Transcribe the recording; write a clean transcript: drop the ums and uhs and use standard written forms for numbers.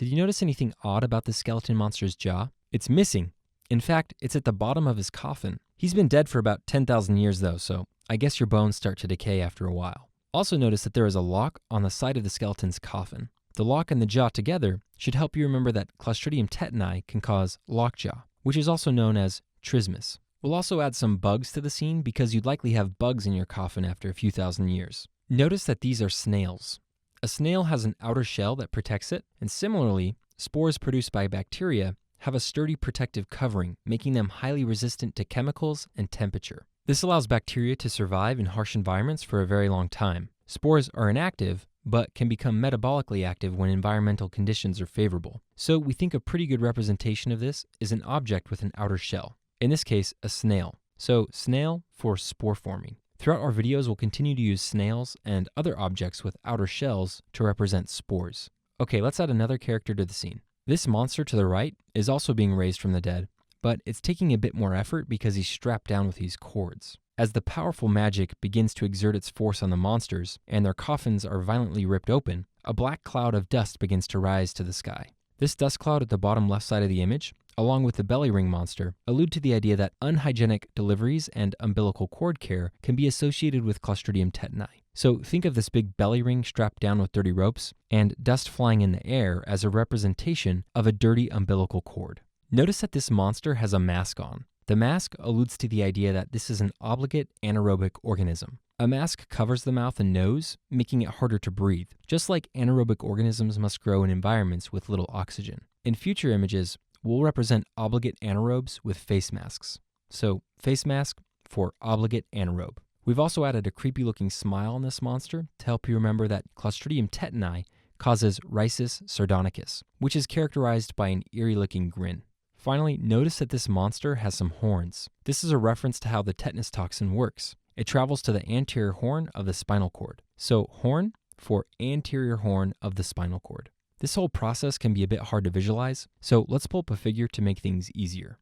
Did you notice anything odd about the skeleton monster's jaw? It's missing. In fact, it's at the bottom of his coffin. He's been dead for about 10,000 years though, so I guess your bones start to decay after a while. Also notice that there is a lock on the side of the skeleton's coffin. The lock and the jaw together should help you remember that Clostridium tetani can cause lockjaw, which is also known as trismus. We'll also add some bugs to the scene because you'd likely have bugs in your coffin after a few thousand years. Notice that these are snails. A snail has an outer shell that protects it, and similarly, spores produced by bacteria have a sturdy protective covering, making them highly resistant to chemicals and temperature. This allows bacteria to survive in harsh environments for a very long time. Spores are inactive, but can become metabolically active when environmental conditions are favorable. So we think a pretty good representation of this is an object with an outer shell. In this case, a snail. So snail for spore forming. Throughout our videos, we'll continue to use snails and other objects with outer shells to represent spores. Okay, let's add another character to the scene. This monster to the right is also being raised from the dead, but it's taking a bit more effort because he's strapped down with these cords. As the powerful magic begins to exert its force on the monsters and their coffins are violently ripped open, a black cloud of dust begins to rise to the sky. This dust cloud at the bottom left side of the image, along with the belly ring monster, allude to the idea that unhygienic deliveries and umbilical cord care can be associated with Clostridium tetani. So think of this big belly ring strapped down with dirty ropes and dust flying in the air as a representation of a dirty umbilical cord. Notice that this monster has a mask on. The mask alludes to the idea that this is an obligate anaerobic organism. A mask covers the mouth and nose, making it harder to breathe, just like anaerobic organisms must grow in environments with little oxygen. In future images, we'll represent obligate anaerobes with face masks. So face mask for obligate anaerobe. We've also added a creepy looking smile on this monster to help you remember that Clostridium tetani causes rhesus sardonicus, which is characterized by an eerie looking grin. Finally, notice that this monster has some horns. This is a reference to how the tetanus toxin works. It travels to the anterior horn of the spinal cord. So horn for anterior horn of the spinal cord. This whole process can be a bit hard to visualize, so let's pull up a figure to make things easier.